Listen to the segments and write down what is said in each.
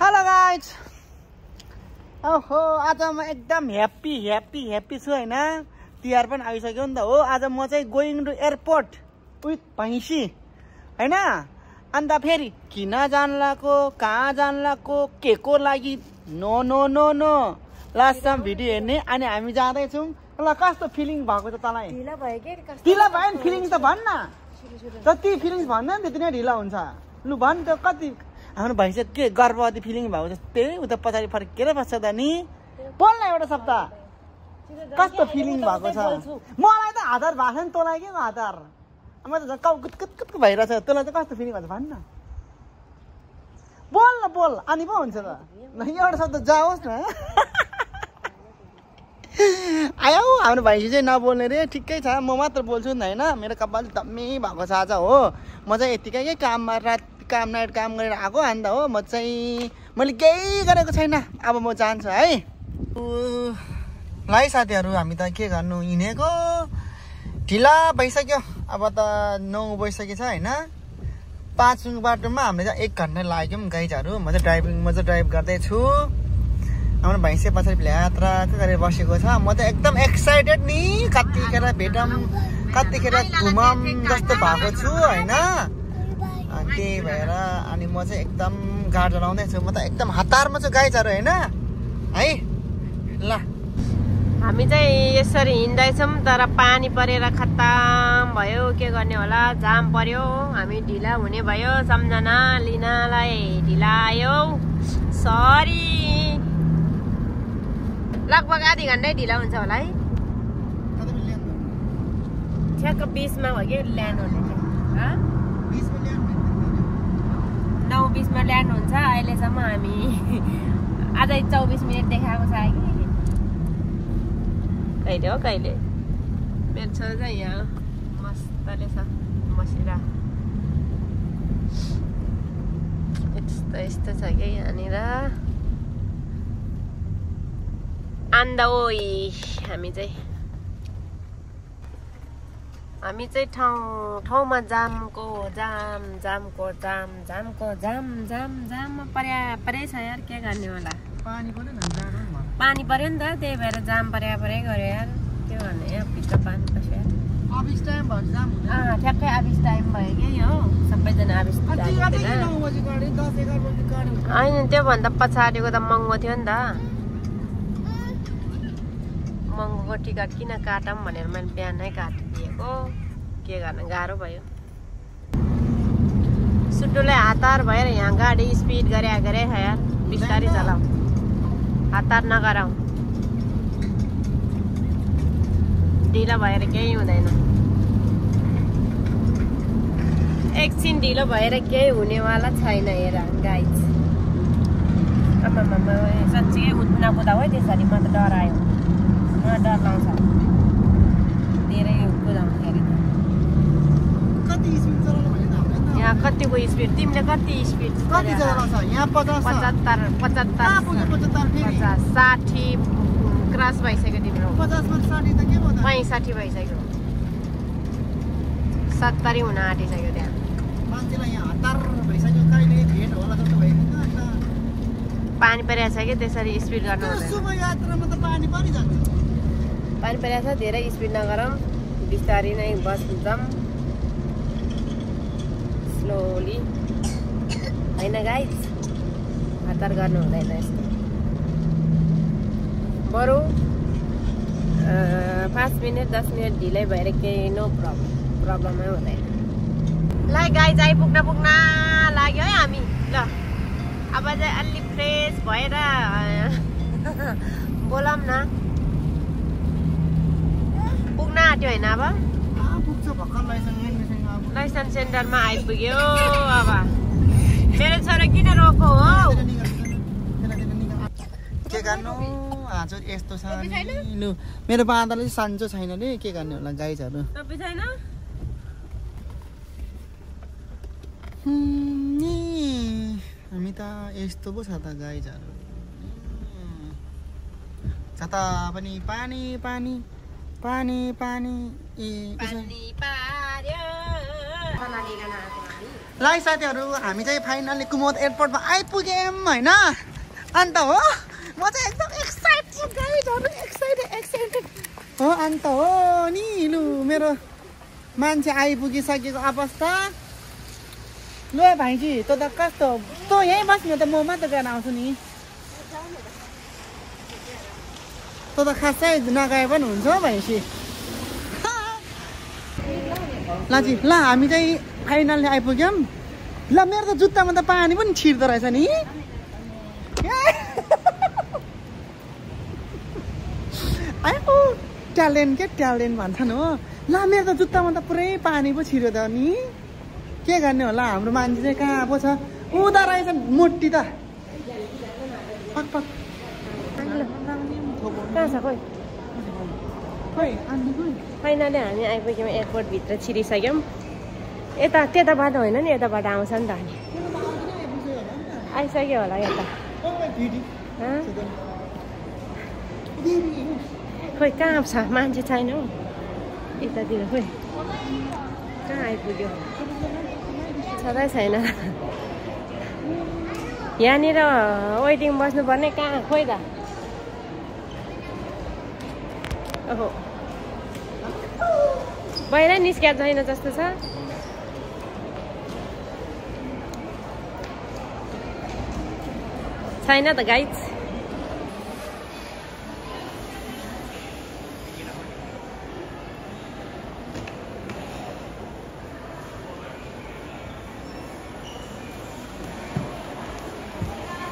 Hello guys ओहो आज म एकदम ह्याप्पी छु हैन तिहार पनि आइसक्यो नि त हो आज म चाहिँ गोइङ टु एयरपोर्ट विथ भैँसी हैन अन्त फेरि किन जानलाको कहाँ जानलाको के को लागि no no no no last time video हेर्ने अनि हामी जाँदै छौं ल कस्तो फिलिङ भएको छ तँलाई ढिला भयो के कस्तो ढिला भयो नि फिलिङ त भन्न जति फिलिङ भन्दा नि त्यति नै ढिला हुन्छ लु भन् त कति हाम्रो भैँसी के गर्भवती फिलिङ भएको जस्तै उता पछाडि फर्केर बस्छ त नि बोल्न एउटा शब्द कस्तो फिलिङ भएको छ मलाई त आधार भएको नि तँलाई के आधार म त कुत भइरहेछ तँलाई त कस्तो फिलिङ भएको छ भन्न बोल न बोल अनि पो हुन्छ त एउटा शब्द जाओस् न आयो हाम्रो भैँसी चाहिँ नबोल्ने रे ठिकै छ म मात्र बोल्छु नि होइन मेरो कपाल दम्मी भएको छ आज हो म चाहिँ यतिकै के काममा नाइट काम गरेर आएको अन्त हो म चाहिँ मैले केही गरेको छैन अब म जान्छु है ल साथीहरू हामी त के गर्नु हिँडेको ढिला भइसक्यो अब त 9 बजिसकेको छ होइन 5 बाटोमा हामीले चाहिँ 1 घन्टा लाग्यो गाइजहरू म चाहिँ ड्राइभ गर्दैछु हाम्रो भैँसी पछाडि यात्रा गरेर बसेको छ म त एकदम एक्साइटेड नि कतिखेर भेटौँ कतिखेर घुमौँ जस्तो भएको छु होइन त्यही भएर अनि म चाहिँ एकदम गाडी चलाउँदैछु म त एकदम हतारमा छु गाइजहरू होइन है ल हामी चाहिँ यसरी हिँड्दैछौँ तर पानी परेर खत्तम भयो के गर्ने होला जाम पर्यो हामी ढिला हुने भयो सम्झना लिनलाई ढिला आयो सरी लगभग आधी घन्टै ढिला हुन्छ होला है ठ्याक्क 20 मा भयो कि ल्यान्ड हुने चाहिँ 9:20 मा ल्यान्ड हुन्छ अहिलेसम्म हामी अझै 24 मिनट देखाएको छ कि कहिले हो कहिले मेरो छोरा चाहिँ यहाँ मस्तले छ बसेर यस्तो छ कि यहाँनिर आन्दाओइ हामी चाहिँ ठाउँमा जामको जाम परे छ यार के गर्ने होला पानी पर्यो नि त त्यही भएर जाम परे गयो यार के गर्ने यहाँ भित्र पानी पस्यो यार ठ्याक्कै आबिस टाइम भयो कि हो सबैजना आबिस होइन त्योभन्दा पछाडिको त महँगो थियो नि त महँगोको टिकट किन काटौँ भनेर मैले बिहानै काटिदिएको के गर्न गाह्रो भयो सुटुलाई हतार भएर यहाँ गाडी स्पिड गरे यार बिस्तारै चलाऊ हतार नगराऊ ढिलो भएर केही हुँदैन एकछिन ढिलो भएर केही हुनेवाला छैन हेर गाइज साँच्चै कुदा हो त्यसरी म त डरायो डर लाउँछ धेरै कुदाउँदाखेरि यहाँ कतिको स्पिड तिमीले कति स्पिड 60 क्रस भइसक्यो तिम्रो 65 भइसक्यो 70 हुन आँटिसक्यो त्यहाँ पानी परिरहेको छ कि त्यसरी स्पिड गर्नु पानी परिरहेको छ धेरै स्पिड नगरौँ बिस्तारै नै बस जाऊँ स्लोली होइन गाइज हतार गर्नु हुँदैन यस्तो बरु 5 मिनट 10 मिनट ढिलै भएर केही नो प्रब्लमै हुँदैन ल गाइज पुग्न लाग्यो है हामी ल अब चाहिँ अलि फ्रेस भएर बोलाऊँ न पुग्न आँट्यो होइन अब लाइसेन्स सेन्टरमा आइपुग्यो अब मेरो छोरा किन रोको हो के गर्नु आज यस्तो छ लु मेरो बाँदरले सन्चो छैन नि के गर्ने होला गाइजहरू हामी त यस्तो पो छ त गाइजहरू जता पनि पानी ल साथीहरू हामी चाहिँ फाइनली कुमुद एयरपोर्टमा आइपुग्यौँ होइन अन्त हो म चाहिँ एकदम एक्साइटेड गाइजहरू एक्साइटेड हो अन्त हो नि लु मेरो मान्छे आइपुगिसकेको अवस्था ल भाइजी तँ त कस्तो तँ यहीँ बस्नु त म मात्र गएर आउँछु नि तँ त खासै नगए पनि हुन्छ हौ भाइजी ल जी ल हामी चाहिँ फाइनल्ली आइपुग्यौँ ल मेरो त जुत्तामा त पानी पनि छिर्दो रहेछ नि आयो ट्यालेन्ट के ट्यालेन्ट भन्छन् हो ल मेरो त जुत्तामा त पुरै पानी पो छिर्यो त नि के गर्ने होला हाम्रो मान्छे चाहिँ कहाँ पो छ उता रहेछ मोटी त पक पक कहाँ छ खोइ खोइ आन्टी खोइ फाइनली हामी आइपुग्यौँ एयरपोर्टभित्र छिरिसक्यौँ यता त्यताबाट होइन नि यताबाट आउँछ नि त हामी आइसक्यो होला यता खोइ कहाँ छ मान्छे छैन हौ यतातिर खोइ कहाँ आइपुग्यो छँदै छैन यहाँनिर वेटिङ बस्नुपर्ने कहाँ खोइ त ओहो बाहिर निस्किया छैन जस्तो छ छैन त गाइज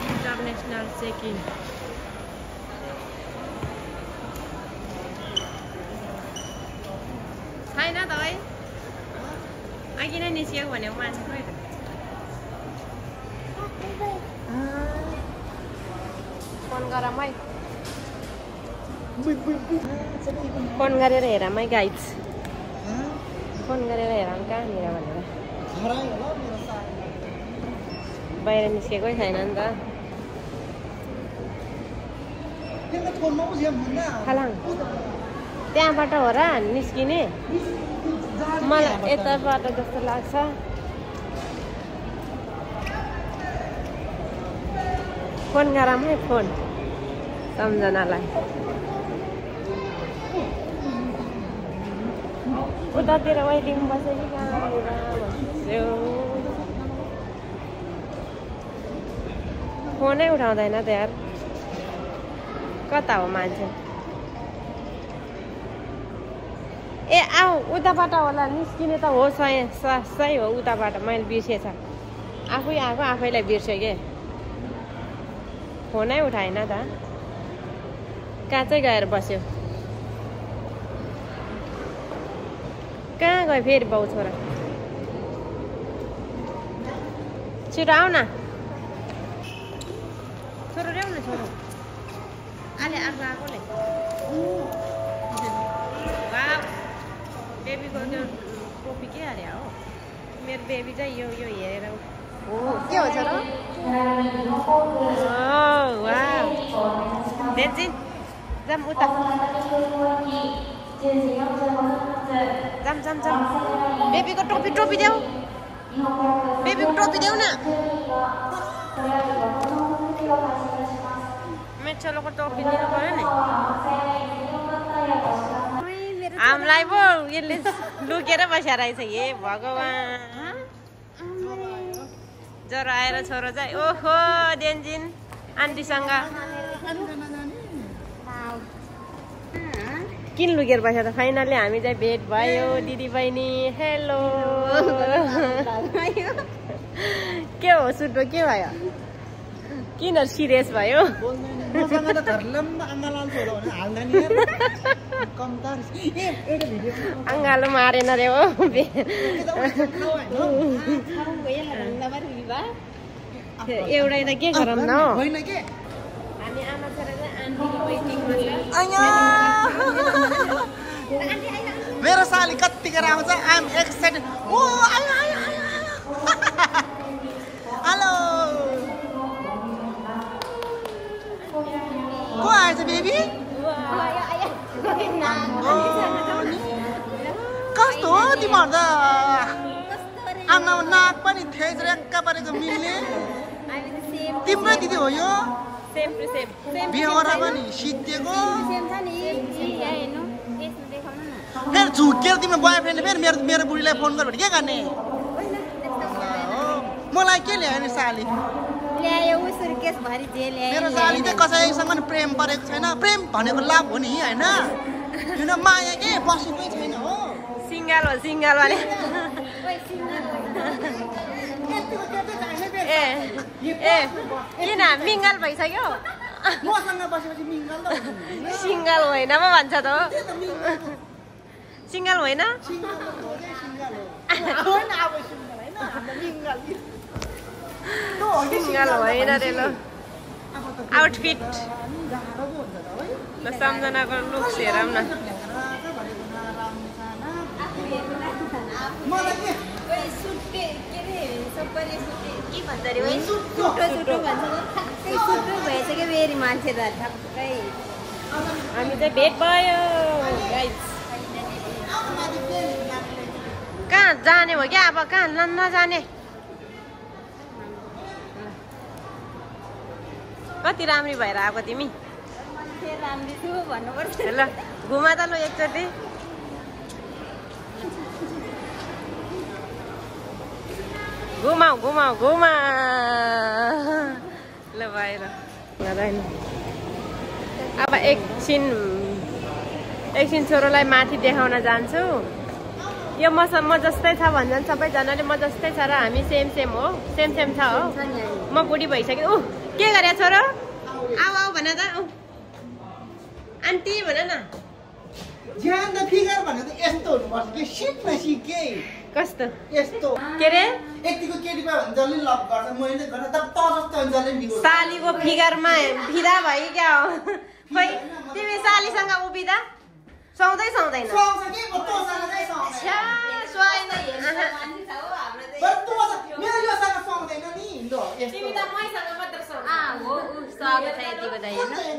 इंटरनेशनल चेकिङ छैन त है अघि नै निस्किएको भनेको मान्छे खोइ त फोन गरमै फोन गरेर हेरमै गाइज फोन गरेर हेरौँ कहाँनिर भनेर बाहिर निस्केकै छैन नि त खालाङ त्यहाँबाट हो र निस्किने मलाई यताबाट जस्तो लाग्छ फोन गरौँ है फोन सम्झनालाई उतातिर वेटिङ बस्यो कि कहाँनिर भन्छु फोनै उठाउँदैन त यार कता हो मान्छे ए आऊ उताबाट होला निस्किने त हो सही हो उताबाट मैले बिर्सेछ आफै आएको आफैलाई बिर्स्यो के फोनै उठाएन त कहाँ चाहिँ गएर बस्यो कहाँ गयो फेरि बाउ छोरा छिटो आऊ न छोरो ल्याउ न छोरो अहिले आएको आएकोले बेबीको त्यो टोपी के अरे हो मेरो बेबी चाहिँ यो हेरेर हो के हो छोरो देन्जिन जाम उता जाम बेबीको टोपी देऊ बेबीको टोपी देऊ न मेरो छोरोको टोपी दिनु पर्यो नि हामीलाई पो यसले लुकेर बसेर रहेछ हे भगवान् ज्वरो आएर छोरो चाहिँ ओहो देन्जिन आन्टीसँग किन लुकेर बसेर त फाइनल्ली हामी चाहिँ भेट भयो दिदी बहिनी हेलो के हो सुटो के भयो किन सिरियस भयो अङ्गालो मारेन रे हो एउटै त के गरौँ न हामी आमा छोरा चाहिँ आन्टीको वेटिङमा मेरो साली कतिखेर आउँछ आइएम एक्साइटेड ओ हेलो को आएछ बेबी कस्तो हो तिमीहरू त आमा नाक पनि थेज रेक्का परेको मिल्ने तिम्रो दिदी हो यो बिहोरा पनि सिद्धिएको फेरि झुकेर तिम्रो बोयफ्रेन्डले फेरि मेरो बुढीलाई फोन गर्यो भने के गर्ने मलाई के ल्यायो नि साली मेरो साली चाहिँ कसैसँग नि प्रेम परेको छैन प्रेम भनेको लाभ हो नि होइन किन माया के बसेकै छैन हो सिङ्गल भने ए किन मिङ्गल भइसक्यो मसँग बसेपछि मिङ्गल त सिङ्गल होइन पो भन्छ त सिङ्गल होइन सिङ्गल होइन रे ल आउटफिट ल सम्झनाको लुक्स हेरौँ न हामी चाहिँ भेट भयो कहाँ जाने हो क्या अब कहाँ नजाने कति राम्री भएर आएको तिमी ल घुमा त ल एकचोटि घुमाऊ ल बाहिर अब एकछिन छोरोलाई माथि देखाउन जान्छु यो म जस्तै छ भन्छन् सबैजनाले म जस्तै छ र हामी सेम हो सेम छ हो म बुढी भइसक्यो के गरे छोरो आऊ भन त आन्टी भन न ज्यान द फिगर भने त यस्तो हुनुपर्छ के सिक्न सिके कस्तो यस्तो के रे यतिको केटी पायो भने जल्दी लभ गर्छ मैले गर्न त जस्तो जल्दी बिगो सालीको फिगरमा फिदा भयो क्या हो खोइ तिमी सालीसँग उभिदा सुहाउँदैन सुहाउँछ के तँसँग चाहिँ सुहाएन मेरो योसँग सुहाउँदैन नि हिँड्दो तिमी त मैसँग मात्र सुहाउँछ हो सुहाएको छ यतिको चाहिँ हैन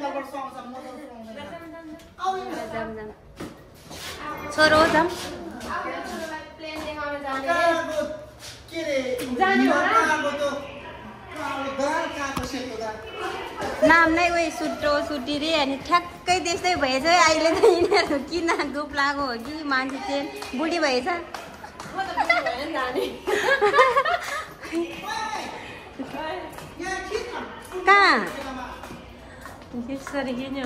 छोरो जाम प्लेन देखाउन जाने हो नाम नै उयो सुटी रे अनि ठ्याक्कै त्यस्तै भएछ अहिले त यिनीहरू किन धुप लागो हो कि मान्छे चाहिँ बुढी भएछ कहाँ यसरी किन्यो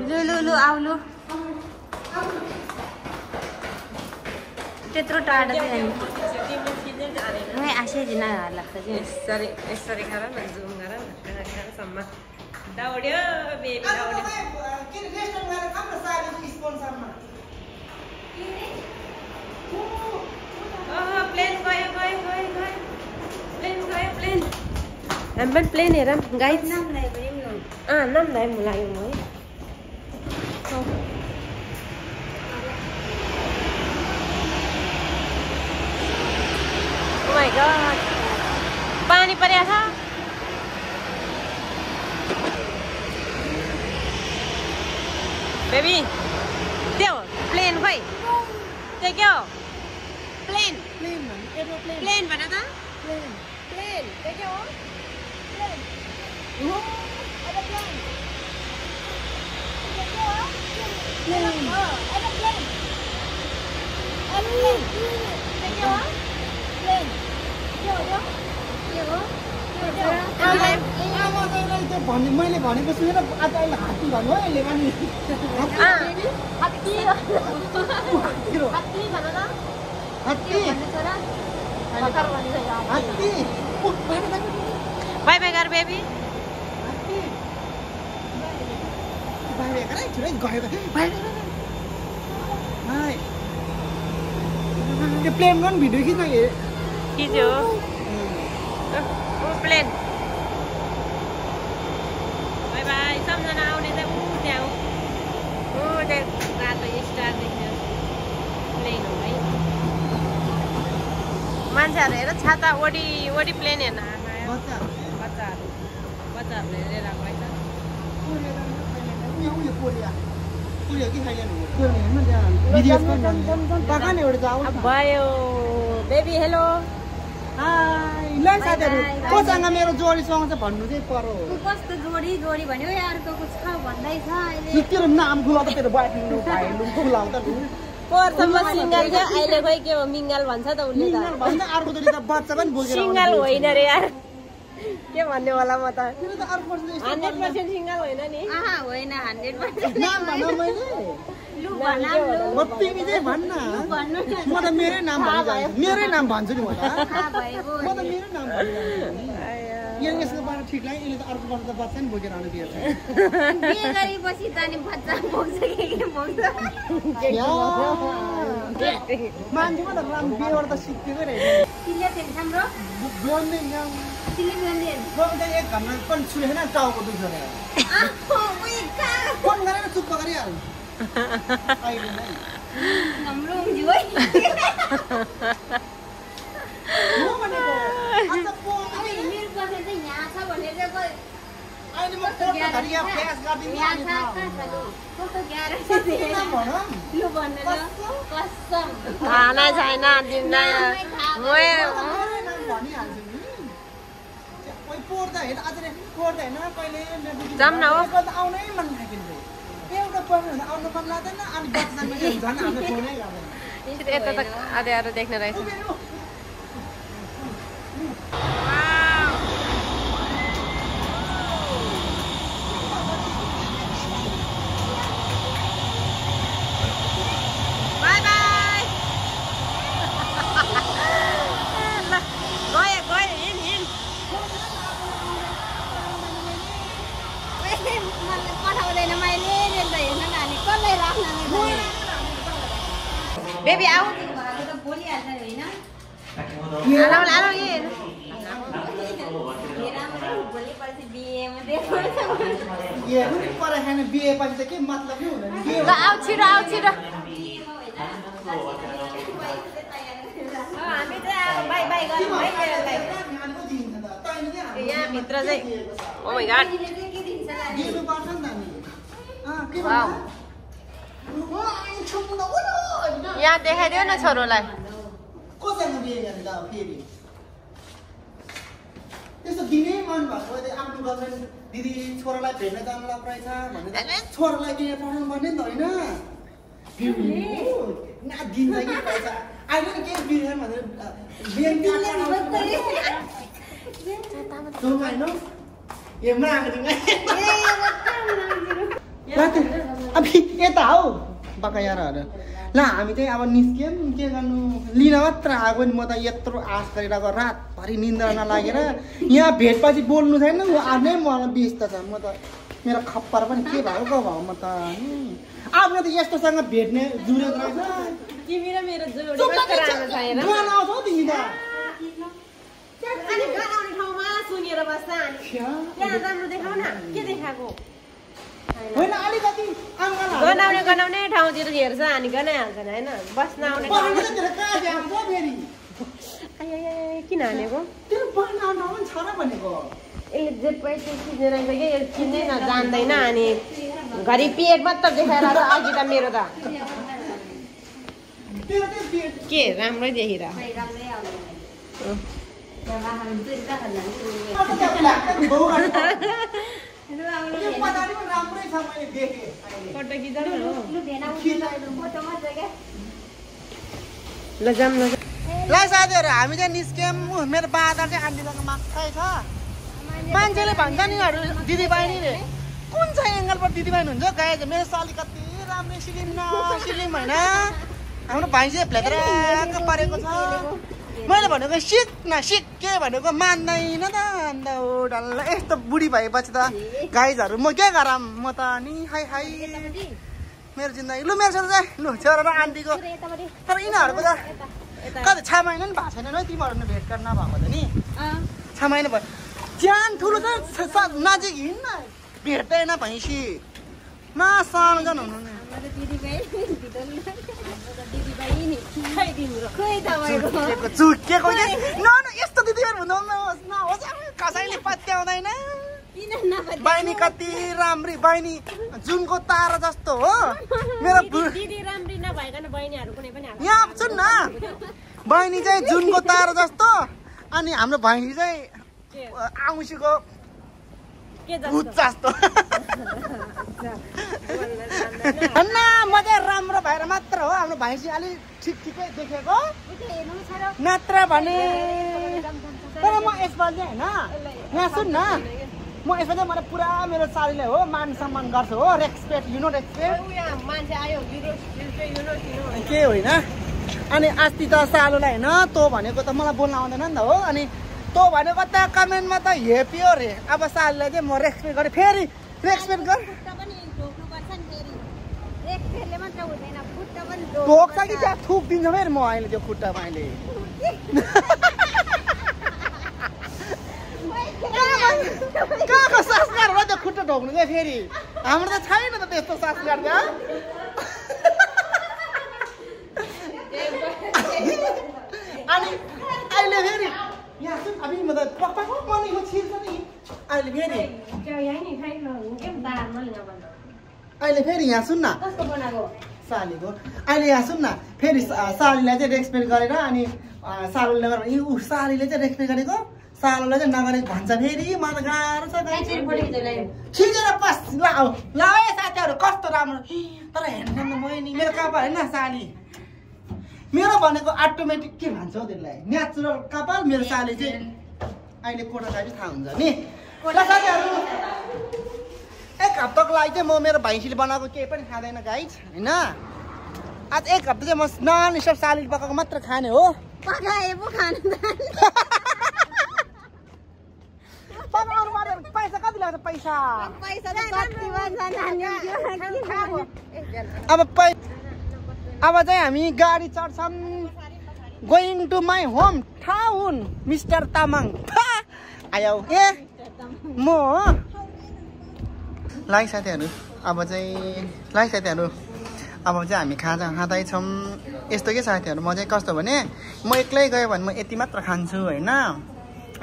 भने लु आउनु त्यत्रो टाढा चाहिँ आशै दिन लाग्छ यसरी गर न जुम गर न सम्म दौड्यो बेबी दौड्यो प्लेन गयो हामी पनि प्लेन हेरौँ गाइड नाम लाई लाग्यो म Oh my god. पानी परेको छ बेबी त्यो प्लेन खोइ त्यो के हो प्लेन भन त प्लेन त्यो के हो मैले भनेको सुनेर आज अहिले हात्ती भन्नु है अहिले पनि बाई बाई गर बेबी त्यो प्लेन पनि भिडियो खिच्यो प्लेन बाई बाई सम्झना आउने चाहिँ त्यहाँ रातो स्टार देख्यो प्लेन हो है मान्छेहरू हेर छाता ओडी प्लेन हेर्न बच्चाहरूले हेरेर आएको भयो बेबी हेलो हाय ल साथीहरु कोसँग मेरो जोडीसँग चाहिँ भन्नु चाहिँ पर्यो कस्तो जोडी भन्यो अर्को कुछ छ भन्दै छ अहिले तेरो नाम गुला त तेरो बॉयफ्रेन्ड भाइ लु गुलाउ त पोरसम्म सिंगल छ अहिले खोइ के हो मिंगल भन्छ त उले त सिंगल भन्छ अर्को जोडी त बच्चा पनि बोकेर सिंगल होइन रे यार के भन्ने होला म त तेरो त अर्को 100% सिंगल होइन नि आहा होइन 100% नाम भन्न मैले लु भनाम लु म तिमी चाहिँ भन्न भन्नु म त मेरै नाम भनिजान्छु मेरै नाम भन्छु नि म त थाहा भएको म त मेरै नाम भनिजान्छु यसको बारे ठिक लाग्यो यसले त अर्को वर्ष त बच्चा नि बोकेर आउनु दिएछ बिहे गरेपछि त नि बच्चा बोक्छ के बोक्छ मान्छेको त नाम बिहेबाट त सिक्थेकै रहेछ तिले थिएन हाम्रो बोल्ने नाम तिले बोल्ने बोल्दै एक घरमा पनि सुनेन टाउको दुख्छ रे फोन गरेर चुप्प गरिहाल्नु अहिले नै हाम्रो जिवै म भनेको आज फोन अहिले मेरो बसेर चाहिँ यहाँ छ भनेर चाहिँ अहिले म फोन घरि यहाँ प्यास गर्दिनु यहाँ छ कस्तो ग्यारेन्टी नाम भन लु भन्नु ल कसम थाहा नै छैन दिन्दै नाम भनिहाल्छु नि कोही पोर्दा हेर अझै पोर्दा होइन कहिले जाम न हो आउनै मन लाग्दैन एउटा पर्ने आउनु मन लाग्दैन अनि बच्चामा झन् हाम्रो फोनै गर्दैन यता त आधे आधे देख्न रहेछ बाई बाई गयो हिँड मलाई पठाउँदैन मैले हेर्न नानी कसलाई राख्न बेबी आऊ भएको त बोलिहाल्छ होइन आलो भोलिपर्सि बिहेमा देख्छ हेर्नु नि पर खाने बिहे पछि त के मतलब नै हुँदैन के ल आऊ छिटो हामी चाहिँ अब बाई बाई गर्नु है यहाँ भित्र चाहिँ ओ माय गॉड दिनुपर्छ नि त नि के वाउ यहाँ देखाइदियो न छोरोलाई कोसँग बिहे गर्ने त अब फेरि त्यस्तो दिनै मन भएको आफ्नो गर्लफ्रेन्ड दिदी छोरालाई भेट्न जानुलाई रहेछ भनेर छोरालाई किनेर पठाउनु पर्ने नि त होइन दिन्छ कि पैसा अहिले नि केही बिहे भनेर होइन ए माग्दिङ अब यता हौ बकायारहरू ल हामी चाहिँ अब निस्क्यौँ के गर्नु लिन मात्र आएको नि म त यत्रो आश गरिरहेको रातभरि निन्द्रा नलागेर यहाँ भेटपछि बोल्नु छैन ऊ आफ्नै मलाई व्यस्त छ म त मेरो खप्पर पनि के भएको भयो म त आफ्नो त यस्तोसँग भेट्ने जुरेको रहेछ तिमी र मेरो जोडी कस्तो राम्रो छैन गाना आउँछ हौ तिमी त अनि गनाउने ठाउँमा सुनेर बस्छ अनि यहाँ राम्रो देखाउ न के देखाएको होइन अलिकति गनाउने ठाउँतिर हेर्छ अनि गनाइहाल्छन् होइन बस्न आउने किन हानेको यसले जे पैसा खिचेर चिन्दै जान्दैन अनि घरि पेट मात्र देखाएर अघि त मेरो त के राम्रै देखिर ल जाम ल साथीहरू हामी चाहिँ निस्क्यौँ मेरो बाँदर चाहिँ आन्टीसँग मात्रै छ मान्छेले भन्छ नि दिदीबहिनी रे कुन चाहिँ एङ्गलबाट दिदीबहिनी हुन्छ गाई चाहिँ मेरो साली कति राम्रो सिलिम होइन हाम्रो भाइ चाहिँ फ्ल्याक्क परेको छ मैले भनेको सिक न सिक के भनेको मान्दैन त अन्त हो डल्ल यस्तो बुढी भएपछि त गाइजहरू म के गरौँ म त नि हाई मेरो जिन्दगी लु मेरो छोरा चाहिँ लु छोरा र आन्टीको तर यिनीहरूको त कति 6 महिना नि भएको छैन है तिमीहरू भेटघाट नभएको त नि 6 महिना भयो ज्यान ठुलो छ नजिक हिँड्न भेट्दैन भैँसी न सानो जान हुनु नि चुकेको यस्तो दिदीहरू हुँदैन नहोस् कसैले पत्याउँदैन बहिनी कति राम्री बहिनी जुनको तारा जस्तो हो मेरो दिदी राम्री नभइकन बहिनीहरू कुनै पनि यहाँ सुन न बहिनी चाहिँ जुनको तारा जस्तो अनि हाम्रो बहिनी चाहिँ आउँसीको भूत जस्तो अन्ना म चाहिँ राम्रो भएर मात्र हो हाम्रो भैँसी अलिक ठिकै देखेको नत्र भने तर म यसपालि चाहिँ होइन यहाँ सुन न म यसमा चाहिँ मलाई पुरा मेरो सालीले हो मान सम्मान गर्छु हो रेस्पेक्ट यु नो रेस्पेक्ट के होइन अनि अस्ति त सालुलाई होइन तँ भनेको त मलाई बोल्न आउँदैन नि त हो अनि तँ भनेको त कमेन्टमा त हेप्यो रे अब सालुलाई चाहिँ म रेस्पेक्ट गरेँ फेरि रेस्पेक्ट गर ढोक्छ कि त्यहाँ थुकिदिन्छ फेरि म अहिले त्यो खुट्टामा अहिले कहाँको संस्कार हो त्यो खुट्टा ढोक्नु क्या फेरि हाम्रो त छैन त त्यस्तो संस्कार त्यहाँ अनि अहिले फेरि यहाँ सुन अब म त पक्काको मनीको छिर्छ नि अहिले फेरि अहिले फेरि यहाँ सुन न सालीको अहिले यहाँ सुन न फेरि सालीलाई चाहिँ रेस्पेक्ट गरेर अनि सालुले गरेर ऊ सालीले चाहिँ रेस्पेक्ट गरेको सालुलाई चाहिँ नगरेको भन्छ फेरि मलाई गाह्रो छ खिचेर बस ल है साथीहरू कस्तो राम्रो तर हेर्नु न मैले मेरो कपाल होइन साली मेरो भनेको अटोमेटिक के भन्छ हौ त्यसलाई नेचुरल कपाल मेरो साली चाहिँ अहिले कोटा खाएपछि थाहा हुन्छ नि साथीहरू एक हप्ताको लागि चाहिँ म मेरो भैँसीले बनाएको केही पनि खाँदैन गाइज होइन आज एक हप्ता चाहिँ म नन स्टप सालीले पकाएको मात्र खाने हो पैसा कति लाग्छ पैसा अब चाहिँ हामी गाडी चढ्छौँ going to my home town Mister Tamang आयो ए म लाइक साथीहरू अब चाहिँ हामी खाँदैछौँ यस्तो के साथीहरू म चाहिँ कस्तो भने म एक्लै गयो भने म यति मात्र खान्छु होइन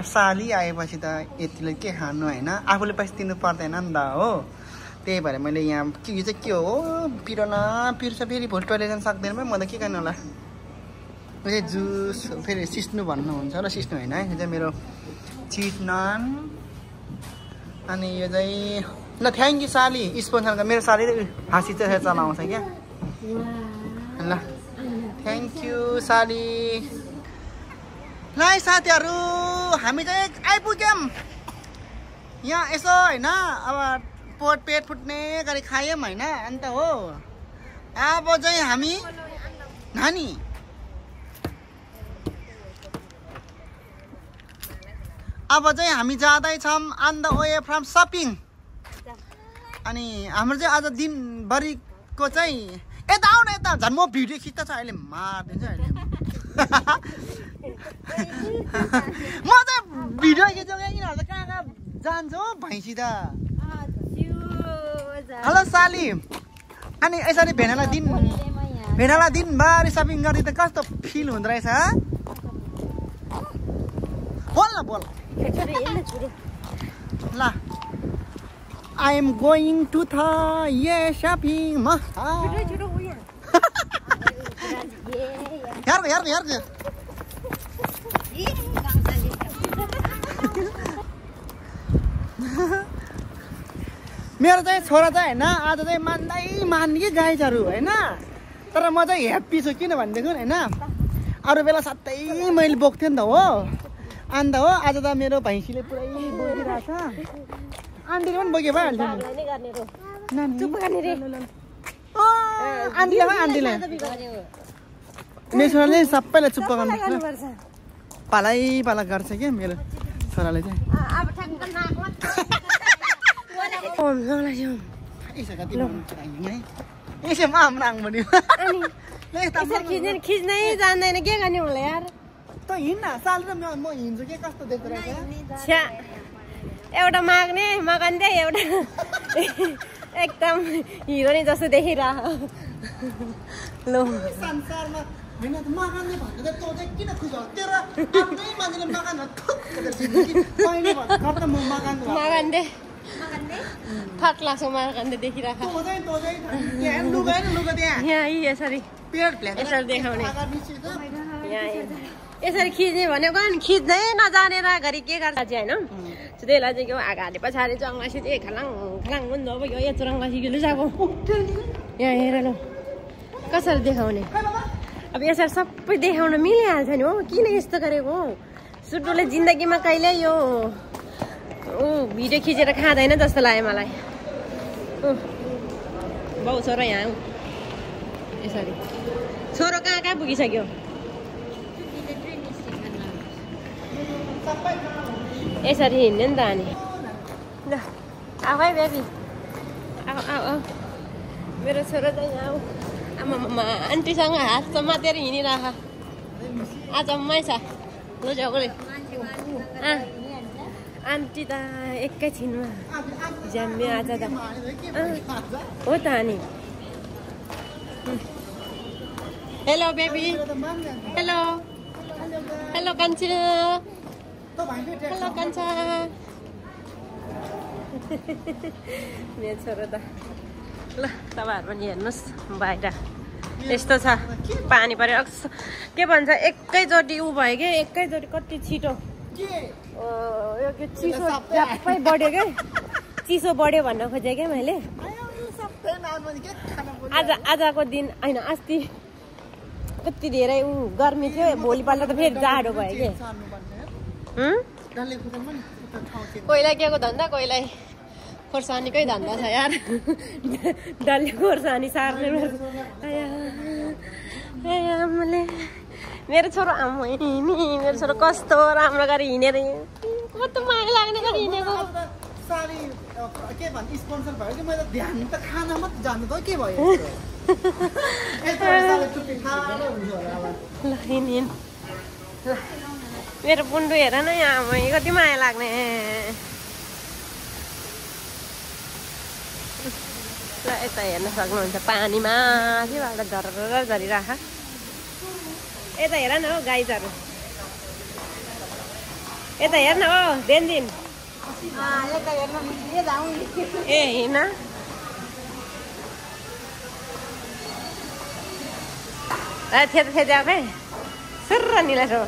साली आएपछि त यतिले के खानु होइन आफूले पैसा दिनु पर्दैन नि त हो त्यही भएर मैले यहाँ यो चाहिँ के हो पिर्छ फेरि भोलि टोइलेट जान सक्दैन म त के गर्नु होला यो चाहिँ जुस फेरि सिस्नु भन्नुहुन्छ र सिस्नु होइन है यो चाहिँ मेरो चिज नान अनि यो चाहिँ ल थ्याङ्क यू साली स्पोन्सर मेरो सालीले हाँसी चाहिँ चलाउँछ क्या ल थ्याङ्क यू साली ल साथीहरू हामी चाहिँ आइपुग्यौँ यहाँ यसो होइन अब पेट फुट्ने गरी खायौँ होइन अन्त हो अब चाहिँ हामी नानी अब चाहिँ हामी जाँदैछौँ on the way from shopping अनि हाम्रो चाहिँ आज दिनभरिको चाहिँ यता आउ न यता झन् म भिडियो खिच्दा छ अहिले मारिदिन्छु अहिले म चाहिँ भिडियो खिच्छु यिनीहरू त कहाँ जान्छ हो भैँसी त हेलो साली अनि यसरी भेनालाई दिनभरि सपिङ गर्दै त कस्तो फिल हुँदो रहेछ बोल न बोल ल I am going to the shopping mall. यार मेरो चाहिँ छोरा चाहिँ होइन आज चाहिँ मान्ने कि गाइजहरू होइन तर म चाहिँ ह्याप्पी छु किन भनेदेखि होइन अरू बेला साथै मैले बोक्थेँ नि त हो अन्त हो आज त मेरो भैँसीले पुरै बोकिरहेछ आन्टीले पनि बोके भइहाल्छ आन्टीले मेरो छोराले सबैलाई चुप्प गर्नुपर्छ पाला गर्छ क्या मेरो छोराले चाहिँ खिच्नै जान्दैन के गर्ने होला यार त हिँड्न साल र म हिँड्छु के कस्तो देख्दो रहेछ एउटा मगान्दे एउटा एकदम हिरोनी जस्तो देखिरह ल संसारमा हैन त मगान्ने भन्दा त तँ चाहिँ किन खुसी हो तेरो आफ्नै मान्छेले मगान कहिले भन्दा म मगान्दे फाट लाग्छ मगान्दे देखिरह तँ चाहिँ यहाँ लुगा हैन लुगा त्यहाँ यहाँ यसरी पेट भ्ल्याक यसरी देखाउने यसरी खिच्ने भनेको अनि खिच्दै नजानेर घरि के गर्छ चाहिँ होइन त्यसलाई चाहिँ के आगाले पछाडि जङ्गसी चाहिँ खलाङ खलाङ हुन्छ अब यो यत्रो रङ्गसी लुजाको यहाँ हेर ल कसरी देखाउने अब यसरी सबै देखाउन मिलिहाल्छ नि हो किन यस्तो गरेको सुटुले जिन्दगीमा कहिले यो भिडियो खिचेर खाँदैन जस्तो लाग्यो मलाई बाउ छोरो यहाँ यसरी छोरो कहाँ कहाँ पुगिसक्यो यसरी हिँड्ने नि त अनि ल आऊ है बेबी आऊ आऊ आऊ मेरो छोरो चाहिँ यहाँ आमा आन्टीसँग हात समातेर हिँडिरह आज अम्मै छ ल जाउले आन्टी त एकैछिनमा जम्मे आज त हो त अनि हेलो बेबी हेलो हेलो कान्छी हेलो कान्छा मेरो छोरो त ल तपाईँहरू पनि हेर्नुहोस् बाहिर यस्तो छ पानी परेर के भन्छ एकैचोटि उ भयो कि एकैचोटि कति छिटो यो के चिसो झ्याप्पै बढ्यो क्या चिसो बढ्यो भन्न खोजेँ क्या मैले आजको दिन होइन अस्ति कति धेरै गर्मी थियो भोलिपल्ट त फेरि जाडो भयो कि कोहीलाई के को धन्दा कोहीलाई खोर्सानीकै धन्दा छ यार डल्ले खोर्सानी सार्ने मेरो छोरो आमै नि मेरो छोरो कस्तो राम्रो गरी हिँडेर कस्तो माया लाग्ने गरी हिँडेको मेरो पुन्डु हेर न यहाँ कति माया लाग्ने ल यता हेर्न सक्नुहुन्छ पानीमा माथिबाट झरर झरिराख यता हेर न हो गाईहरू यता हेर्न हो दिन दिन ए हिँड थेद्या खै सुर्र निला छो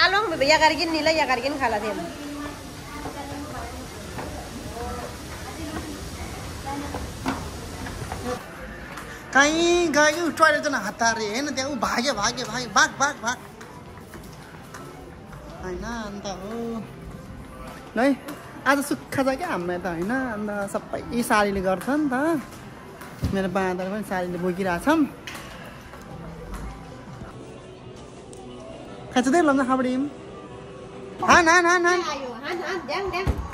आलङ या गरिकन निला या गरिकन खाला थिएँ कहीँ गयो टोइलेट जान हतारे होइन त्यहाँ ऊ भाग्यो भाग्यो भाग्यो भाग भाग भाग होइन अन्त हो है आज सुक्खा छ क्या हाम्रो यता होइन अन्त सबै सालीले गर्छ नि त मेरो बाँदर पनि सालीले बोकिरहेछौँ खाँच्दै लम्जा खाबडिम हान हान हान हान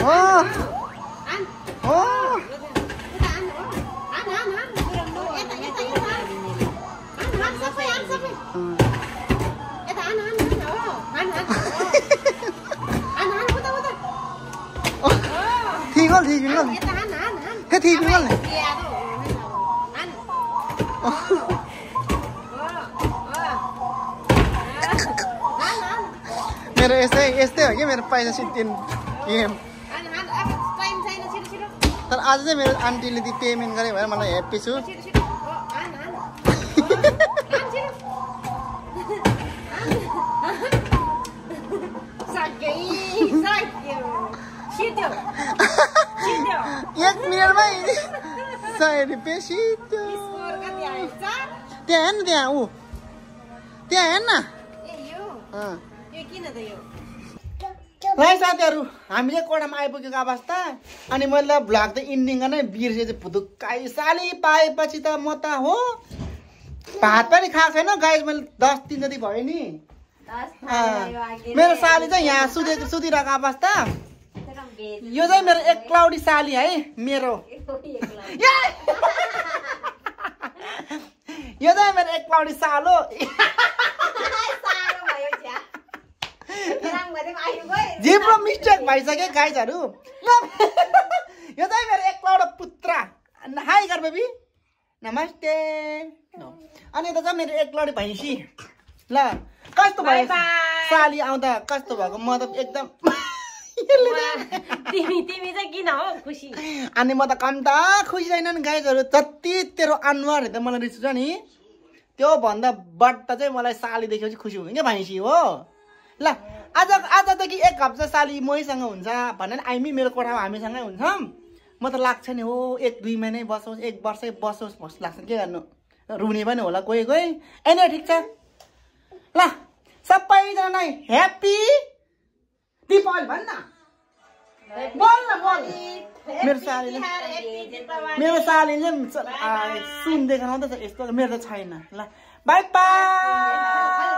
हो हो ठीक है ठीक है मेरो यस्तै हो कि मेरो पैसा सिद्धिन गेम तर आज चाहिँ मेरो आन्टीले ती पेमेन्ट गरे भएर मलाई ह्याप्पी छु एक मिनटमै 100 रुपियाँ सिद्धो त्यहाँ हेर्न त्यहाँ ऊ त्यहाँ हेर्न ल साथीहरू हामीले कोठामा आइपुगेको अवस्था अनि मैले भ्लग त इन्डिङ गर्नै बिर्सेँ चाहिँ भुतुक्काइ साली पाएपछि त म त हो भात पनि खाएको छैन गाइस मैले 10 दिन जति भयो नि मेरो साली चाहिँ यहाँ सुतिरहेको अवस्था यो चाहिँ मेरो एकलौडी साली है मेरो यो चाहिँ मेरो एकलौडी सालो जिब्रो मिस्टेक भइसक्यो गाइजहरू यो चाहिँ मेरो एकलौडा पुत्र हाई गर बेबी नमस्ते अनि यता चाहिँ मेरो एकलौडी भैँसी ल कस्तो भयो साली आउँदा कस्तो भएको म त एकदम तिमी चाहिँ किन हो खुसी अनि म त कम त खुसी छैन नि गाइजहरू जति तेरो अनुहार हेर्दा मलाई रिस उठ्छ नि त्यो भन्दा बढ्ता चाहिँ मलाई साली देखेपछि खुसी हुने क्या भैँसी हो ल आज त कि एक हप्ता साली मैसँग हुन्छ भनेर आइमी मेरो कोठामा हामीसँगै हुन्छौँ म त लाग्छ नि हो 1-2 महिनै बसोस् 1 वर्षै बसोस् भन्ने लाग्छ के गर्नु रुने पनि होला कोही एने ठिक छ ल सबैजना ह्याप्पी दीपावली भन्न बोल मेरो सालीले सुन देखाउँदैछ यस्तो मेरो त छैन ल बाई बाई